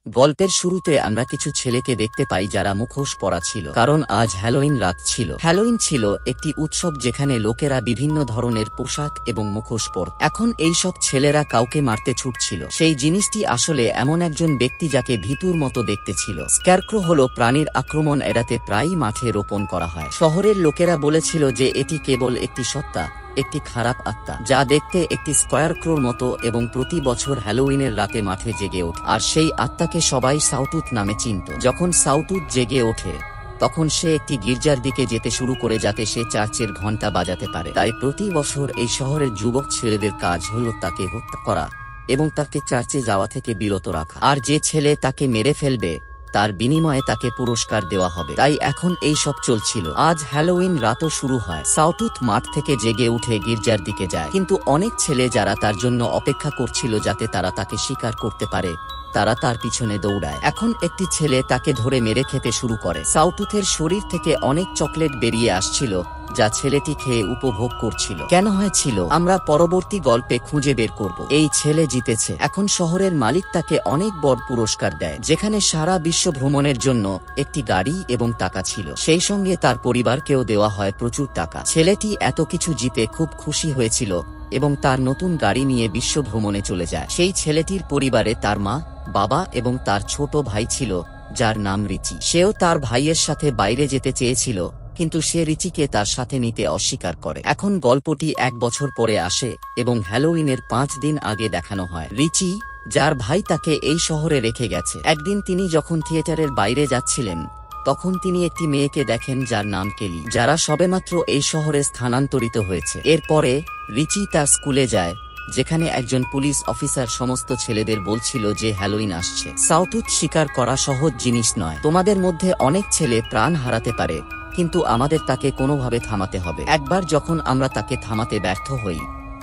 গল্পের শুরুতে আমরা কিছু ছেলেকে দেখতে পাই যারা মুখোশ পরা ছিল, কারণ আজ হ্যালোইন রাত ছিল। হ্যালোইন ছিল একটি উৎসব যেখানে লোকেরা বিভিন্ন ধরনের পোশাক এবং মুখোশ পরত। এখন এই সব ছেলেরা কাউকে মারতে ছুটছিল। সেই জিনিসটি আসলে এমন একজন ব্যক্তি যাকে ভীতুর মতো দেখতে ছিল। স্ক্যারক্রো হলো প্রাণীর আক্রমণ এড়াতে প্রায়ই মাঠে রোপণ করা হয়। শহরের লোকেরা বলেছিল যে এটি কেবল একটি সত্তা, একটি খারাপ আত্মা যা দেখতে একটি স্কয়ারক্রোর মতো এবং প্রতি বছর হ্যালোউইনের রাতে মাঠে জেগে ওঠে। আর সেই আত্মাকে সবাই সাউটুথ নামে চিনত। যখন সাউটুথ জেগে ওঠে তখন সে একটি গির্জার দিকে যেতে শুরু করে যাতে সে চার্চের ঘণ্টা বাজাতে পারে। তাই প্রতি বছর এই শহরের যুবক ছেলেদের কাজ হলো তাকে হত্যা করা এবং তাকে চার্চে যাওয়া থেকে বিরত রাখা। আর যে ছেলে তাকে মেরে ফেলবে তার বিনিময়ে তাকে পুরস্কার দেওয়া হবে। তাই এখন এই সব চলছিল। আজ হ্যালোউইন রাতও শুরু হয়। সাউটুথ মাঠ থেকে জেগে উঠে গির্জার দিকে যায়, কিন্তু অনেক ছেলে যারা তার জন্য অপেক্ষা করছিল যাতে তারা তাকে শিকার করতে পারে তারা তার পিছনে দৌড়ায়। এখন একটি ছেলে তাকে ধরে মেরে খেতে শুরু করে। সাউটুথের শরীর থেকে অনেক চকলেট বেরিয়ে আসছিল যা ছেলেটি খেয়ে উপভোগ করছিল। কেন হয়েছিল আমরা পরবর্তী গল্পে খুঁজে বের করব। এই ছেলে জিতেছে। এখন শহরের মালিক তাকে অনেক বড় পুরস্কার দেয়, যেখানে সারা বিশ্ব ভ্রমণের জন্য একটি গাড়ি এবং টাকা ছিল। সেই সঙ্গে তার পরিবারকেও দেওয়া হয় প্রচুর টাকা। ছেলেটি এত কিছু জিতে খুব খুশি হয়েছিল এবং তার নতুন গাড়ি নিয়ে বিশ্ব ভ্রমণে চলে যায়। সেই ছেলেটির পরিবারে তার মা, বাবা এবং তার ছোট ভাই ছিল যার নাম রিচি। সেও তার ভাইয়ের সাথে বাইরে যেতে চেয়েছিল, কিন্তু সে রিচিকে তার সাথে নিতে অস্বীকার করে। এখন গল্পটি 1 বছর পরে আসে এবং হ্যালোউইনের 5 দিন আগে দেখানো হয়। রিচি, যার ভাই তাকে এই শহরে রেখে গেছে। একদিন তিনি যখন থিয়েটারের বাইরে যাচ্ছিলেন তখন তিনি একটি মেয়েকে দেখেন যার নাম কেলি, যারা সবেমাত্র এই শহরে স্থানান্তরিত হয়েছে। এরপরে রিচি তার স্কুলে যায়, যেখানে একজন পুলিশ অফিসার সমস্ত ছেলেদের বলছিল যে হ্যালোউইন আসছে। সাউটুথ স্বীকার করা সহজ জিনিস নয়। তোমাদের মধ্যে অনেক ছেলে প্রাণ হারাতে পারে, কিন্তু আমাদের তাকে কোনোভাবে থামাতে হবে। একবার যখন আমরা তাকে থামাতে ব্যর্থ হই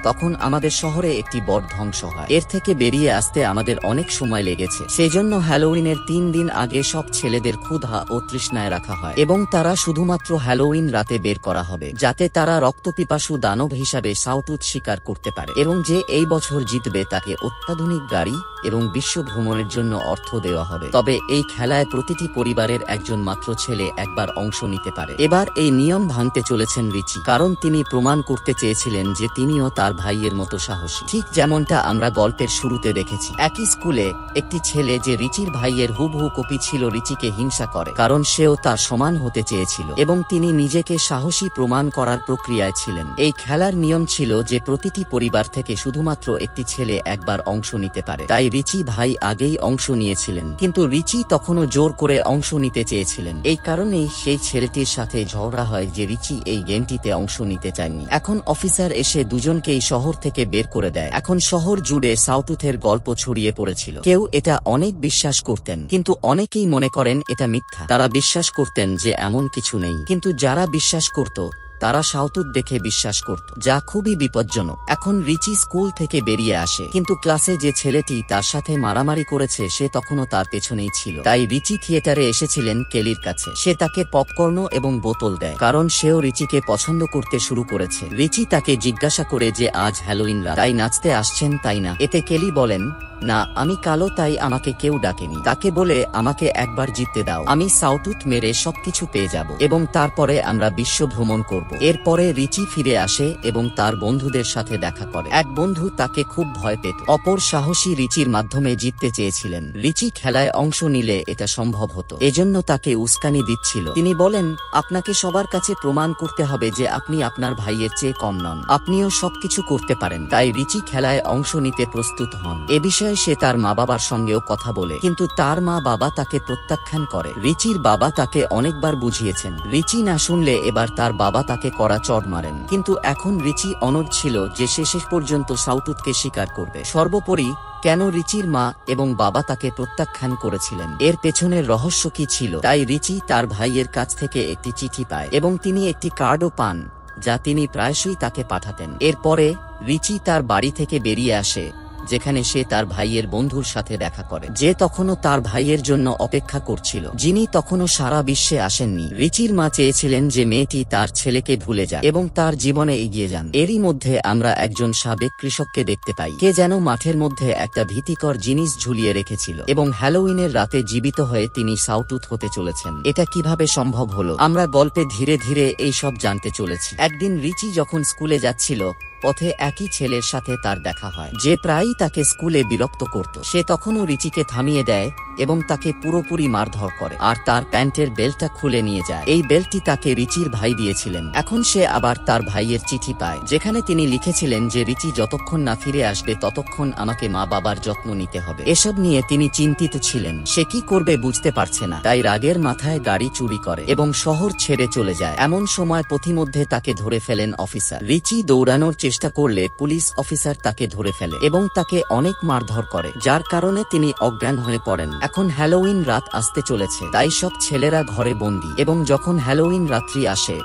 তখন আমাদের শহরে একটি বড় ধ্বংস হয়। এর থেকে বেরিয়ে আসতে আমাদের অনেক সময় লেগেছে। সেজন্য হ্যালোউইনের 3 দিন আগে সব ছেলেদের ক্ষুধা ও তৃষ্ণায় রাখা হয় এবং তারা শুধুমাত্র হ্যালোউইন রাতে বের করা হবে, যাতে তারা রক্তপিপাসু দানব হিসাবে সাউটুথ শিকার করতে পারে এবং যে এই বছর জিতবে তাকে অত্যাধুনিক গাড়ি এবং বিশ্ব ভ্রমণের জন্য অর্থ দেওয়া হবে। তবে এই খেলায় প্রতিটি পরিবারের একজন মাত্র ছেলে একবার অংশ নিতে পারে। এবার এই নিয়ম ভাঙতে চলেছেন রিচি, কারণ তিনি প্রমাণ করতে চেয়েছিলেন যে তিনিও তার ভাইয়ের মতো সাহসী, ঠিক যেমনটা আমরা গল্পের শুরুতে দেখেছি। একই স্কুলে একটি ছেলে যে রিচির ভাইয়ের হুবহু কপি ছিল রিচিকে হিংসা করে, কারণ সেও তার সমান হতে চেয়েছিল এবং তিনি নিজেকে সাহসী প্রমাণ করার প্রক্রিয়ায় ছিলেন। এই খেলার নিয়ম ছিল যে প্রতিটি পরিবার থেকে শুধুমাত্র একটি ছেলে একবার অংশ নিতে পারে। তাই রিচি ভাই আগেই অংশ নিয়েছিলেন, কিন্তু রিচি তখনও জোর করে অংশ নিতে চেয়েছিলেন। এই কারণেই সেই ছেলেটির সাথে ঝগড়া হয় যে রিচি এই গেমটিতে অংশ নিতে চায়নি। এখন অফিসার এসে দুজনকেই শহর থেকে বের করে দেয়। এখন শহর জুড়ে সাউটুথের গল্প ছড়িয়ে পড়েছিল। কেউ এটা অনেক বিশ্বাস করতেন, কিন্তু অনেকেই মনে করেন এটা মিথ্যা। তারা বিশ্বাস করতেন যে এমন কিছু নেই, কিন্তু যারা বিশ্বাস করত তারা সাউটুথ দেখে বিশ্বাস করত, যা খুবই বিপজ্জনক। এখন রিচি স্কুল থেকে বেরিয়ে আসে, কিন্তু ক্লাসে যে ছেলেটি তার সাথে মারামারি করেছে সে তখনও তার পেছনেই ছিল। তাই রিচি থিয়েটারে এসেছিলেন কেলির কাছে। সে তাকে পপকর্ন এবং বোতল দেয়, কারণ সেও রিচিকে পছন্দ করতে শুরু করেছে। রিচি তাকে জিজ্ঞাসা করে যে আজ হ্যালোউইন রাত, তাই নাচতে আসছেন তাই না? এতে কেলি বলেন, না, আমি কালো, তাই আমাকে কেউ ডাকেনি। তাকে বলে, আমাকে একবার জিততে দাও, আমি সাউটুথ মেরে সবকিছু পেয়ে যাব এবং তারপরে আমরা বিশ্ব ভ্রমণ করব। এরপরে রিচি ফিরে আসে এবং তার বন্ধুদের সাথে দেখা করে। এক বন্ধু তাকে খুব ভয় পেত। অপর সাহসী রিচির মাধ্যমে জিততে চেয়েছিলেন। রিচি খেলায় অংশ নিলে এটা সম্ভব হতো, এজন্য তাকে উস্কানি দিচ্ছিল। তিনি বলেন, আপনাকে সবার কাছে প্রমাণ করতে হবে যে আপনি আপনার ভাইয়ের চেয়ে কম নন, আপনিও সবকিছু করতে পারেন। তাই রিচি খেলায় অংশ নিতে প্রস্তুত হন। এ বিষয়ে সে তার মা বাবার সঙ্গেও কথা বলে, কিন্তু তার মা বাবা তাকে প্রত্যাখ্যান করে। রিচির বাবা তাকে অনেকবার বুঝিয়েছেন। রিচি না শুনলে এবার তার বাবা তাকে কড়া চড় মারেন, কিন্তু এখন রিচি অনড় ছিল যে সে শেষ পর্যন্ত সাউটুথকে স্বীকার করবে। সর্বোপরি, কেন রিচির মা এবং বাবা তাকে প্রত্যাখ্যান করেছিলেন, এর পেছনের রহস্য কি ছিল? তাই রিচি তার ভাইয়ের কাছ থেকে একটি চিঠি পায় এবং তিনি একটি কার্ডও পান যা তিনি প্রায়শই তাকে পাঠাতেন। এরপরে রিচি তার বাড়ি থেকে বেরিয়ে আসে যেখানে সে তার ভাইয়ের বন্ধুর সাথে দেখা করে, যে তখনও তার ভাইয়ের জন্য অপেক্ষা করছিল, যিনি তখনও সারা বিশ্বে আসেননি। রিচির মা চেয়েছিলেন যে মেয়েটি তার ছেলেকে ভুলে যায় এবং তার জীবনে এগিয়ে যান। এরই মধ্যে আমরা একজন সাবেক কৃষককে দেখতে পাই, কে যেন মাঠের মধ্যে একটা ভীতিকর জিনিস ঝুলিয়ে রেখেছিল এবং হ্যালোউইনের রাতে জীবিত হয়ে তিনি সাউটুথ হতে চলেছেন। এটা কিভাবে সম্ভব হলো, আমরা গল্পে ধীরে ধীরে এই সব জানতে চলেছি। একদিন রিচি যখন স্কুলে যাচ্ছিল, পথে একই ছেলের সাথে তার দেখা হয়, যে প্রায়ই তাকে স্কুলে বিরক্ত করত। সে তখনও রিচিকে থামিয়ে দেয় এবং তাকে পুরোপুরি মারধর করে আর তার প্যান্টের বেল্টটা খুলে নিয়ে যায়। এই বেল্টটি তাকে রিচির ভাই দিয়েছিলেন। এখন সে আবার তার ভাইয়ের চিঠি পায়, যেখানে তিনি লিখেছিলেন যে রিচি যতক্ষণ না ফিরে আসবে ততক্ষণ আমাকে মা বাবার যত্ন নিতে হবে। এসব নিয়ে তিনি চিন্তিত ছিলেন। সে কি করবে বুঝতে পারছে না, তাই রাগের মাথায় গাড়ি চুরি করে এবং শহর ছেড়ে চলে যায়। এমন সময় পথিমধ্যে তাকে ধরে ফেলেন অফিসার। রিচি দৌড়ানোর চেষ্টা করলে পুলিশ অফিসার তাকে ধরে ফেলে এবং তাকে অনেক মারধর করে, যার কারণে তিনি অজ্ঞান হয়ে পড়েন। এখন হ্যালোউইন রাত আসতে চলেছে, তাই সব ছেলেরা ঘরে বন্দী এবং যখন হ্যালোউইন রাত্রি আসে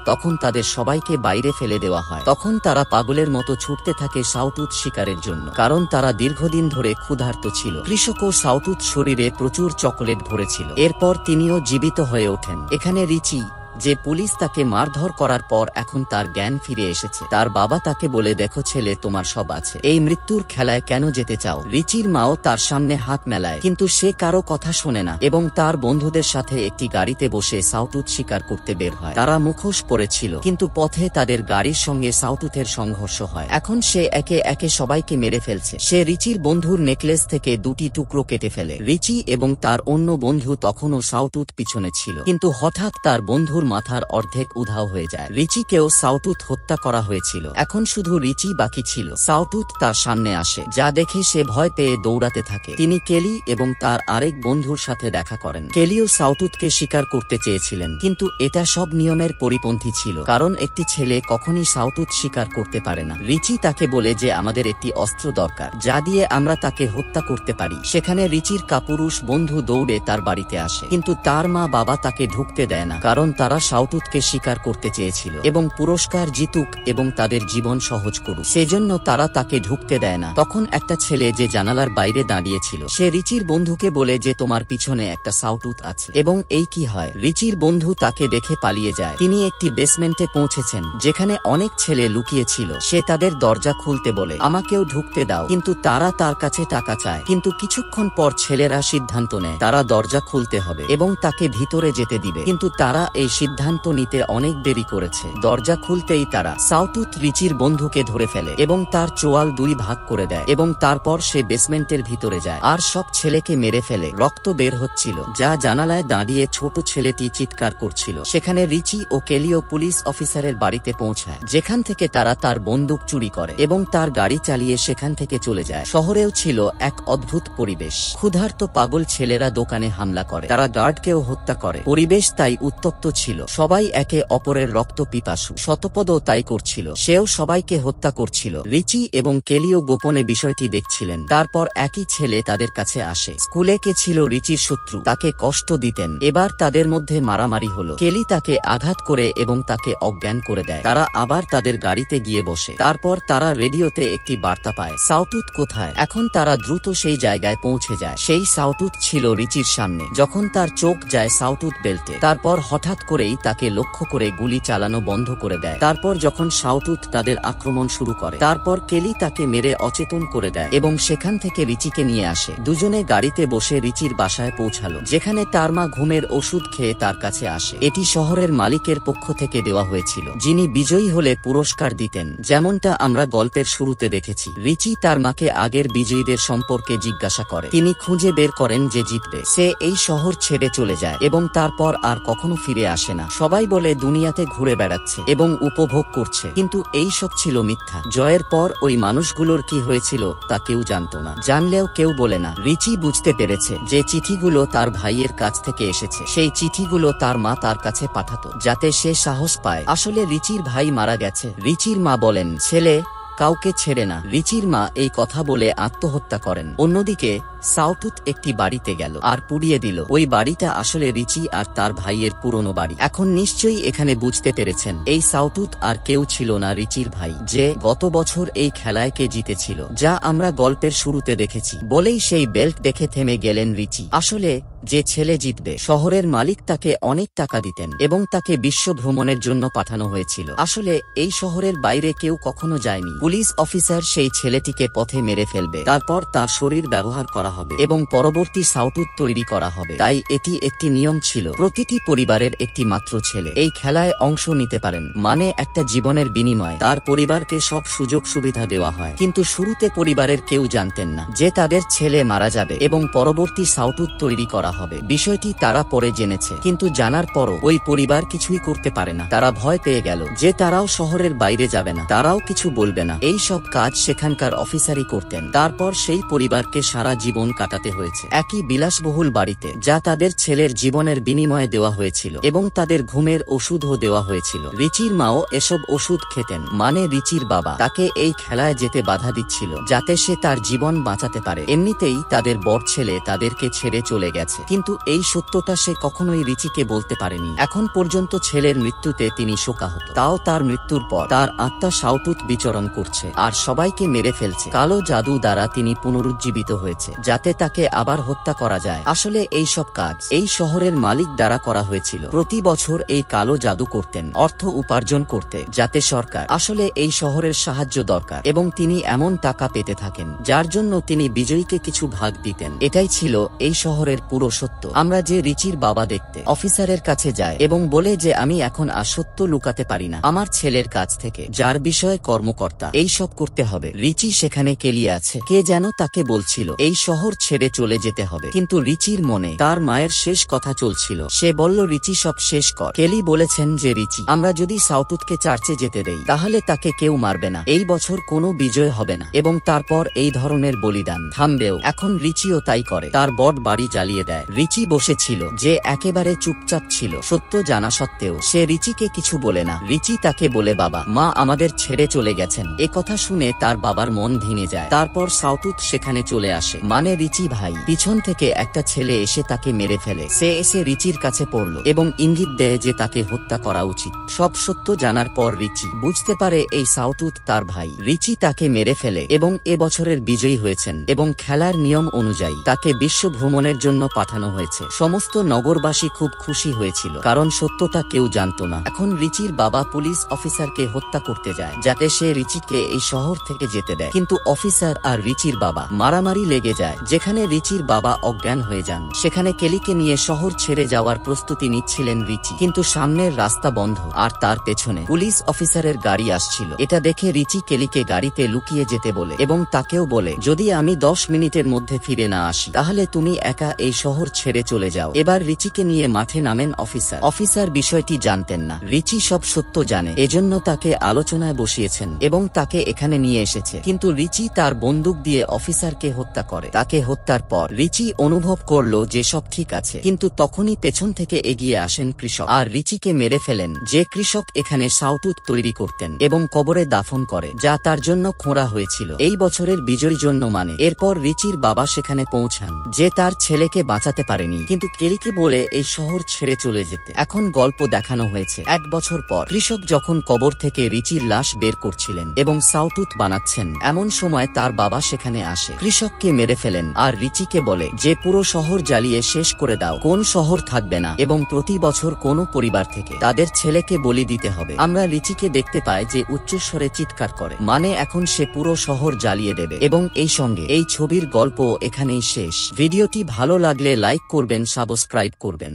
তখন তাদের সবাইকে বাইরে ফেলে দেওয়া হয়। তখন তারা পাগলের মতো ছুটতে থাকে সাউটুথ শিকারের জন্য, কারণ তারা দীর্ঘদিন ধরে ক্ষুধার্ত ছিল। কৃষকও সাউটুথ শরীরে প্রচুর চকোলেট ভরেছিল। এরপর তিনিও জীবিত হয়ে ওঠেন। এখানে রিচি, যে পুলিশ তাকে মারধর করার পর এখন তার জ্ঞান ফিরে এসেছে, তার বাবা তাকে বলে, দেখো ছেলে, তোমার সব আছে, এই মৃত্যুর খেলায় কেন যেতে চাও? রিচির মাও তার সামনে হাত মেলায়, কিন্তু সে কারো কথা শোনে না এবং তার বন্ধুদের সাথে একটি গাড়িতে বসে সাউটুথ শিকার করতে বের হয়। তারা মুখোশ পরেছিল, কিন্তু পথে তাদের গাড়ির সঙ্গে সাউটুথের সংঘর্ষ হয়। এখন সে একে একে সবাইকে মেরে ফেলছে। সে রিচির বন্ধুর নেকলেস থেকে দুটি টুকরো কেটে ফেলে। রিচি এবং তার অন্য বন্ধু তখনও সাউটুথ পিছনে ছিল, কিন্তু হঠাৎ তার বন্ধুর মাথার অর্ধেক উধাও হয়ে যায়। রিচিকেও সাউটুথ হত্যা করা হয়েছিল। এখন শুধু রিচি বাকি ছিল। সাউটুথ তার সামনে আসে, যা দেখে সে ভয় পেয়ে দৌড়াতে থাকে। তিনি কেলি এবং তার আরেক বন্ধুর সাথে দেখা করেন। কেলিও সাউটুথকে শিকার করতে চেয়েছিলেন, কিন্তু এটা সব নিয়মের পরিপন্থী ছিল, কারণ একটি ছেলে কখনই সাউটুথ শিকার করতে পারে না। রিচি তাকে বলে যে আমাদের একটি অস্ত্র দরকার, যা দিয়ে আমরা তাকে হত্যা করতে পারি। সেখানে রিচির কাপুরুষ বন্ধু দৌড়ে তার বাড়িতে আসে, কিন্তু তার মা বাবা তাকে ঢুকতে দেয় না, কারণ তারা সাউটুথকে শিকার করতে চেয়েছিল এবং পুরস্কার জিতুক এবং তাদের জীবন সহজ করুক, সেজন্য তারা তাকে ঢুকতে দেয় না। তখন একটা ছেলে, যে জানালার বাইরে দাঁড়িয়েছিল, সে রিচির বন্ধুকে বলে যে তোমার পিছনে একটা সাউটুথ আছে। এবং এই কি হয়, রিচির বন্ধু তাকে দেখে পালিয়ে যায়। তিনি একটি বেসমেন্টে পৌঁছেছেন, যেখানে অনেক ছেলে লুকিয়ে ছিল। সে তাদের দরজা খুলতে বলে, আমাকেও ঢুকতে দাও, কিন্তু তারা তার কাছে টাকা চায়। কিন্তু কিছুক্ষণ পর ছেলেরা সিদ্ধান্ত নেয় তারা দরজা খুলতে হবে এবং তাকে ভিতরে যেতে দিবে, কিন্তু তারা এই সিদ্ধান্ত নিতে অনেক দেরি করেছে। দরজা খুলতেই তারা সাউটুথ রিচির বন্ধুকে ধরে ফেলে এবং তার চোয়াল দুই ভাগ করে দেয় এবং তারপর সে বেসমেন্টের ভিতরে যায় আর সব ছেলেকে মেরে ফেলে। রক্ত বের হচ্ছিল, যা জানালায় দাঁড়িয়ে ছোট ছেলেটি চিৎকার করছিল। সেখানে রিচি ও কেলিও পুলিশ অফিসারের বাড়িতে পৌঁছায়, যেখান থেকে তারা তার বন্দুক চুরি করে এবং তার গাড়ি চালিয়ে সেখান থেকে চলে যায়। শহরেও ছিল এক অদ্ভুত পরিবেশ। ক্ষুধার্ত পাগল ছেলেরা দোকানে হামলা করে, তারা গার্ডকেও হত্যা করে। পরিবেশ তাই উত্তপ্ত ছিল। সবাই একে অপরের রক্ত পিপাসু। শতপদও তাই করছিল, সেও সবাইকে হত্যা করছিল। রিচি এবং কেলিও গোপনে বিষয়টি দেখছিলেন। তারপর একই ছেলে তাদের কাছে আসে। স্কুলে কে ছিল রিচির শত্রু, তাকে কষ্ট দিতেন। এবার তাদের মধ্যে মারামারি হলো। কেলি তাকে আঘাত করে এবং তাকে অজ্ঞান করে দেয়। তারা আবার তাদের গাড়িতে গিয়ে বসে। তারপর তারা রেডিওতে একটি বার্তা পায়, সাউটুথ কোথায়? এখন তারা দ্রুত সেই জায়গায় পৌঁছে যায়। সেই সাউটুথ ছিল রিচির সামনে। যখন তার চোখ যায় সাউটুথ বেল্টে, তারপর হঠাৎ করেই তাকে লক্ষ্য করে গুলি চালানো বন্ধ করে দেয়। তারপর যখন সাউটুথ তাদের আক্রমণ শুরু করে, তারপর কেলি তাকে মেরে অচেতন করে দেয় এবং সেখান থেকে রিচিকে নিয়ে আসে। দুজনে গাড়িতে বসে রিচির বাসায় পৌঁছালো, যেখানে তার মা ঘুমের ওষুধ খেয়ে তার কাছে আসে। এটি শহরের মালিকের পক্ষ থেকে দেওয়া হয়েছিল, যিনি বিজয়ী হলে পুরস্কার দিতেন, যেমনটা আমরা গল্পের শুরুতে দেখেছি। রিচি তার মাকে আগের বিজয়ীদের সম্পর্কে জিজ্ঞাসা করে। তিনি খুঁজে বের করেন যে জিতবে সে এই শহর ছেড়ে চলে যায় এবং তারপর আর কখনো ফিরে আসে না। সবাই বলে দুনিয়াতে ঘুরে বেড়াচ্ছে এবং উপভোগ করছে, কিন্তু এই সব ছিল মিথ্যা। জয়ের পর ওই মানুষগুলোর কি হয়েছিল তা কেউ জানত না, জানলেও কেউ বলে না। রিচি বুঝতে পেরেছে যে চিঠিগুলো তার ভাইয়ের কাছ থেকে এসেছে। সেই চিঠিগুলো তার মা তার কাছে পাঠাতো, যাতে সে সাহস পায়। আসলে রিচির ভাই মারা গেছে। রিচির মা বলেন, ছেলে কাউকে ছেড়ে না। রিচির মা এই কথা বলে আত্মহত্যা করেন। অন্যদিকে সাউটুত একটি বাড়িতে গেল আর পুড়িয়ে দিল। ওই বাড়িটা আসলে রিচি আর তার ভাইয়ের পুরনো বাড়ি। এখন নিশ্চয়ই এখানে বুঝতে পেরেছেন এই সাউটুত আর কেউ ছিল না রিচির ভাই, যে গত বছর এই খেলায় কে জিতেছিল, যা আমরা গল্পের শুরুতে দেখেছি। বলেই সেই বেল্ট দেখে থেমে গেলেন রিচি। আসলে যে ছেলে জিতবে শহরের মালিক তাকে অনেক টাকা দিতেন এবং তাকে বিশ্ব ভ্রমণের জন্য পাঠানো হয়েছিল। আসলে এই শহরের বাইরে কেউ কখনো যায়নি। পুলিশ অফিসার সেই ছেলেটিকে পথে মেরে ফেলবে, তারপর তার শরীর ব্যবহার করা হবে এবং পরবর্তী সাউটুত তৈরি করা হবে। তাই এটি একটি নিয়ম ছিল, প্রতিটি পরিবারের একটি মাত্র ছেলে এই খেলায় অংশ নিতে পারেন, মানে একটা জীবনের বিনিময়ে তার পরিবারকে সব সুযোগ সুবিধা দেওয়া হয়। কিন্তু শুরুতে পরিবারের কেউ জানতেন না যে তাদের ছেলে মারা যাবে এবং পরবর্তী সাউটুত তৈরি করা হবে। বিষয়টি তারা পরে জেনেছে, কিন্তু জানার পরও ওই পরিবার কিছুই করতে পারে না। তারা ভয় পেয়ে গেল যে তারাও শহরের বাইরে যাবে না, তারাও কিছু বলবে না। এই সব কাজ সেখানকার অফিসারই করতেন। তারপর সেই পরিবারকে সারা জীবন কাটাতে হয়েছে একই বিলাসবহুল বাড়িতে, যা তাদের ছেলের জীবনের বিনিময়ে দেওয়া হয়েছিল এবং তাদের ঘুমের ওষুধও দেওয়া হয়েছিল। রিচির মাও এসব ওষুধ খেতেন, মানে রিচির বাবা তাকে এই খেলায় যেতে বাধা দিচ্ছিল যাতে সে তার জীবন বাঁচাতে পারে। এমনিতেই তাদের বড় ছেলে তাদেরকে ছেড়ে চলে গেছে, কিন্তু এই সত্যটা সে কখনোই রিচিকে বলতে পারেনি। এখন পর্যন্ত ছেলের মৃত্যুতে তিনি শোকাহত। তাও তার মৃত্যুর পর তার আত্মা সাউটুত বিচরণ করছে আর সবাইকে মেরে ফেলছে। কালো জাদু দ্বারা তিনি পুনরুজ্জীবিত হয়েছে যাতে তাকে আবার হত্যা করা যায়। আসলে এই সব কাজ এই শহরের মালিক দ্বারা করা হয়েছিল। প্রতি বছর এই কালো জাদু করতেন অর্থ উপার্জন করতে, যাতে সরকার আসলে এই শহরের সাহায্য দরকার এবং তিনি এমন টাকা পেতে থাকেন যার জন্য তিনি বিজয়ীকে কিছু ভাগ দিতেন। এটাই ছিল এই শহরের পুরো সত্য। আমরা যে রিচির বাবা দেখতে অফিসারের কাছে যায় এবং বলে যে আমি এখন আর সত্য লুকাতে পারি না আমার ছেলের কাছ থেকে, যার বিষয়ে কর্মকর্তা এই সব করতে হবে। রিচি সেখানে কেলিয়ে আছে, কে যেন তাকে বলছিল এই শহর ছেড়ে চলে যেতে হবে, কিন্তু রিচির মনে তার মায়ের শেষ কথা চলছিল। সে বলল রিচি সব শেষ কর। কেলি বলেছেন যে রিচি আমরা যদি সাউটুতকে চার্চে যেতে দেই তাহলে তাকে কেউ মারবে না, এই বছর কোনো বিজয় হবে না এবং তারপর এই ধরনের বলিদান থামবেও। এখন রিচিও তাই করে, তার বড় বাড়ি জ্বালিয়ে দেয়। রিচি বসেছিল যে একেবারে চুপচাপ ছিল, সত্য জানা সত্ত্বেও সে রিচিকে কিছু বলে না। রিচি তাকে বলে বাবা মা আমাদের ছেড়ে চলে গেছেন। এ কথা শুনে তার বাবার মন ভেঙে যায়। তারপর সাউটুত সেখানে চলে আসে, মানে রিচি ভাই। পিছন থেকে একটা ছেলে এসে তাকে মেরে ফেলে। সে এসে রিচির কাছে পড়ল এবং ইঙ্গিত দেয় যে তাকে হত্যা করা উচিত। সব সত্য জানার পর রিচি বুঝতে পারে এই সাউটুত তার ভাই। রিচি তাকে মেরে ফেলে এবং এ বছরের বিজয়ী হয়েছেন এবং খেলার নিয়ম অনুযায়ী তাকে বিশ্ব ভ্রমণের জন্য পাঠানো হয়েছে। সমস্ত নগরবাসী খুব খুশি হয়েছিল, কারণ সত্যটা কেউ জানতো না। এখন রিচির বাবা পুলিশ অফিসারকে হত্যা করতে যায় যাতে সে রিচিকে এই শহর থেকে যেতে দেয়, কিন্তু অফিসার আর রিচির বাবা মারামারি লেগে যায়। যেখানে রিচির বাবা অজ্ঞান হয়ে যান, সেখানে কেলিকে নিয়ে শহর ছেড়ে যাওয়ার প্রস্তুতি নিচ্ছিলেন রিচি, কিন্তু সামনের রাস্তা বন্ধ আর তার পেছনে পুলিশ অফিসারের গাড়ি আসছিল। এটা দেখে রিচি কেলিকে গাড়িতে লুকিয়ে যেতে বলে এবং তাকেও বলে যদি আমি 10 মিনিটের মধ্যে ফিরে না আসি তাহলে তুমি একা এই শহর ছেড়ে চলে যাও। এবার রিচিকে নিয়ে মাঠে নামেন অফিসার। অফিসার বিষয়টি জানতেন না, রিচি সব সত্য জানে, এজন্য তাকে আলোচনায় বসিয়েছেন এবং তাকে এখানে নিয়ে এসেছে। কিন্তু রিচি তার বন্দুক দিয়ে অফিসারকে হত্যা করে। তাকে হত্যার পর রিচি অনুভব করলো যে সব ঠিক আছে, কিন্তু তখনই পেছন থেকে এগিয়ে আসেন কৃষক আর রিচিকে মেরে ফেলেন। যে কৃষক এখানে সাউটুত তৈরি করতেন এবং কবরে দাফন করে, যা তার জন্য খোঁড়া হয়েছিল এই বছরের বিজয়ীর জন্য। মানে এরপর রিচির বাবা সেখানে পৌঁছান যে তার ছেলেকে বাঁচাতে পারেনি, কিন্তু কেলিকে বলে এই শহর ছেড়ে চলে যেতে। এখন গল্প দেখানো হয়েছে 1 বছর পর কৃষক যখন কবর থেকে রিচির লাশ বের করছিলেন এবং সাউটুত বানাচ্ছেন, এমন সময় তার বাবা সেখানে আসে। কৃষককে মেরে ফেলেন আর রিচিকে বলে যে পুরো শহর জ্বালিয়ে শেষ করে দাও, কোন শহর থাকবে না এবং প্রতি বছর কোন পরিবার থেকে তাদের ছেলেকে বলি দিতে হবে। আমরা রিচিকে দেখতে পাই যে উচ্চস্বরে চিৎকার করে, মানে এখন সে পুরো শহর জ্বালিয়ে দেবে। এবং এই সঙ্গে এই ছবির গল্প এখানেই শেষ। ভিডিওটি ভালো লাগলে লাইক করবেন, সাবস্ক্রাইব করবেন।